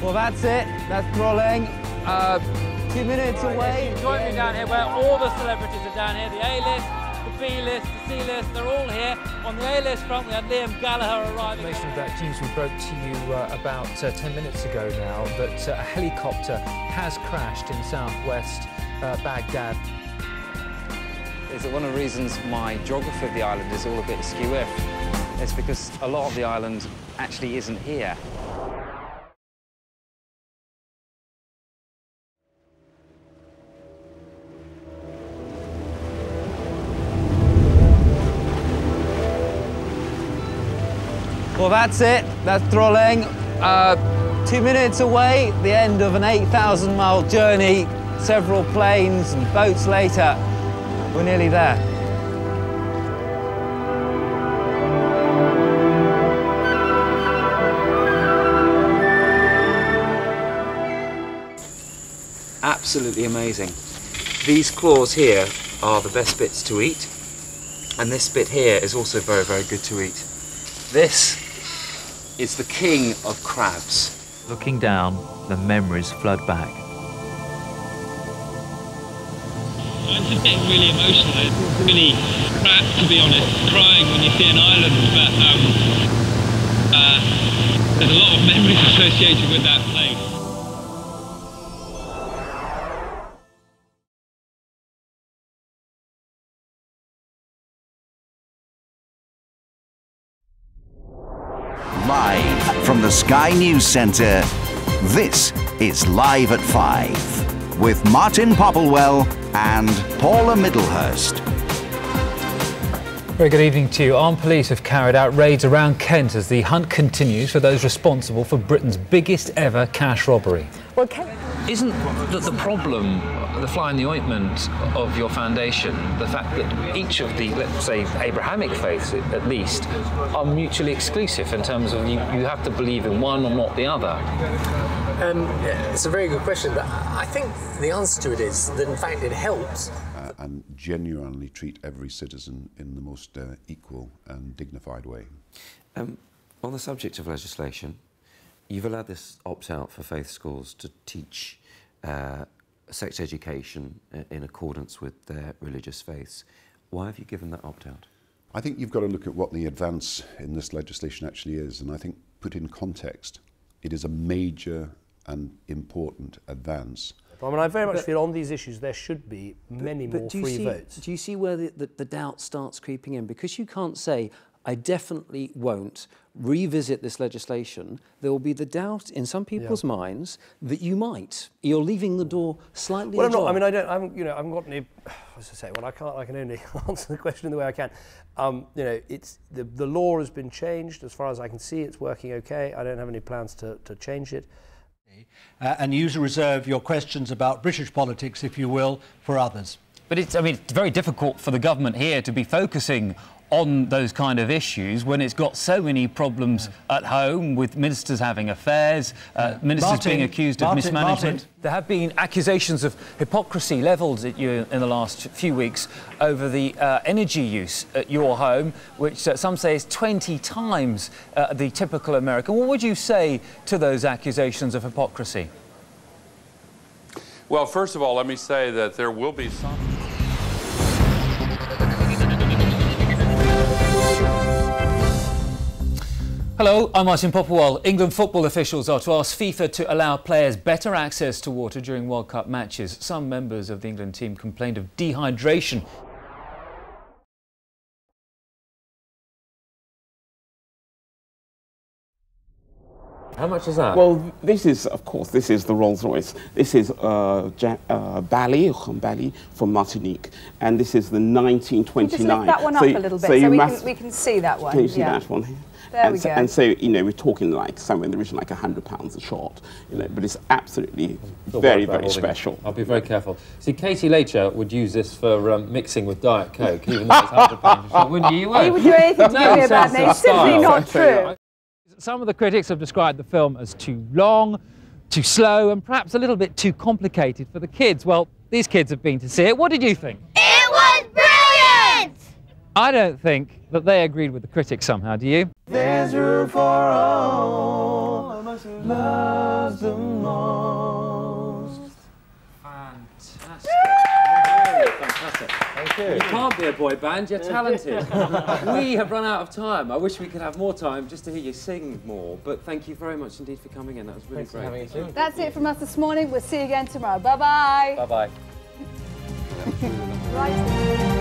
Well, that's it. That's rolling. 2 minutes away. Join me down here where all the celebrities are down here. The A-list, the B-list, the C-list, they're all here. On the A-list front, we had Liam Gallagher arriving. Information of that news we broke to you about 10 minutes ago now, that a helicopter has crashed in southwest Baghdad. Is that one of the reasons my geography of the island is all a bit askew? It's because a lot of the island actually isn't here. Well, that's it. That's rolling. 2 minutes away, the end of an 8,000-mile journey. Several planes and boats later, we're nearly there. Absolutely amazing. These claws here are the best bits to eat, and this bit here is also very, very good to eat. This is the king of crabs. Looking down, the memories flood back. I'm just getting really emotional. It's really crap, to be honest, crying when you see an island, but there's a lot of memories associated with that place. Live from the Sky News Centre, this is Live at 5 with Martin Popplewell and Paula Middlehurst. Very good evening to you. Armed police have carried out raids around Kent as the hunt continues for those responsible for Britain's biggest ever cash robbery. Well, Isn't the problem, the fly in the ointment of your foundation, the fact that each of the, let's say, Abrahamic faiths, at least, are mutually exclusive in terms of you have to believe in one or not the other? It's a very good question, but I think the answer to it is that, in fact, it helps. And genuinely treat every citizen in the most equal and dignified way. On the subject of legislation, you've allowed this opt-out for faith schools to teach sex education in accordance with their religious faiths. Why have you given that opt-out? I think you've got to look at what the advance in this legislation actually is, and I think, put in context, it is a major and important advance. I mean, I very much feel on these issues there should be many more free votes. Do you see where the doubt starts creeping in? Because you can't say, I definitely won't revisit this legislation. There will be the doubt in some people's minds that you might. You're leaving the door slightly ajar. Well, I'm not. I mean, I haven't got any. As I say, well, I can only answer the question in the way I can. It's the law has been changed. As far as I can see, it's working okay. I don't have any plans to change it. And you reserve your questions about British politics, if you will, for others. But it's very difficult for the government here to be focusing on those kind of issues when it's got so many problems at home, with ministers having affairs, ministers being accused of mismanagement. There have been accusations of hypocrisy levelled at you in the last few weeks over the energy use at your home, which some say is 20 times the typical American. What would you say to those accusations of hypocrisy? Well, first of all, let me say that there will be some... Hello, I'm Martin Popplewell. England football officials are to ask FIFA to allow players better access to water during World Cup matches. Some members of the England team complained of dehydration. How much is that? Well, this is, of course, this is the Rolls-Royce. This is Bali from Martinique, and this is the 1929. Just lift that one up a little bit so we can see that one. Can you see that one here? There we go. And so, we're talking like somewhere in the region like £100 a shot, but it's absolutely very, very special. I'll be very careful. See, Katie Lacher would use this for mixing with Diet Coke, even though it's £100 a shot, wouldn't you? He would do anything to give me a bad name. It's simply not true. Some of the critics have described the film as too long, too slow, and perhaps a little bit too complicated for the kids. Well, these kids have been to see it. What did you think? It was brilliant! I don't think that they agreed with the critics somehow, do you? There's room for all. love the most. Fantastic. Fantastic. Thank you. You can't be a boy band, you're talented. We have run out of time. I wish we could have more time just to hear you sing more, but thank you very much indeed for coming in. That was really great. Thanks for having us. That's it from us this morning. We'll see you again tomorrow. Bye-bye. Bye-bye. Right.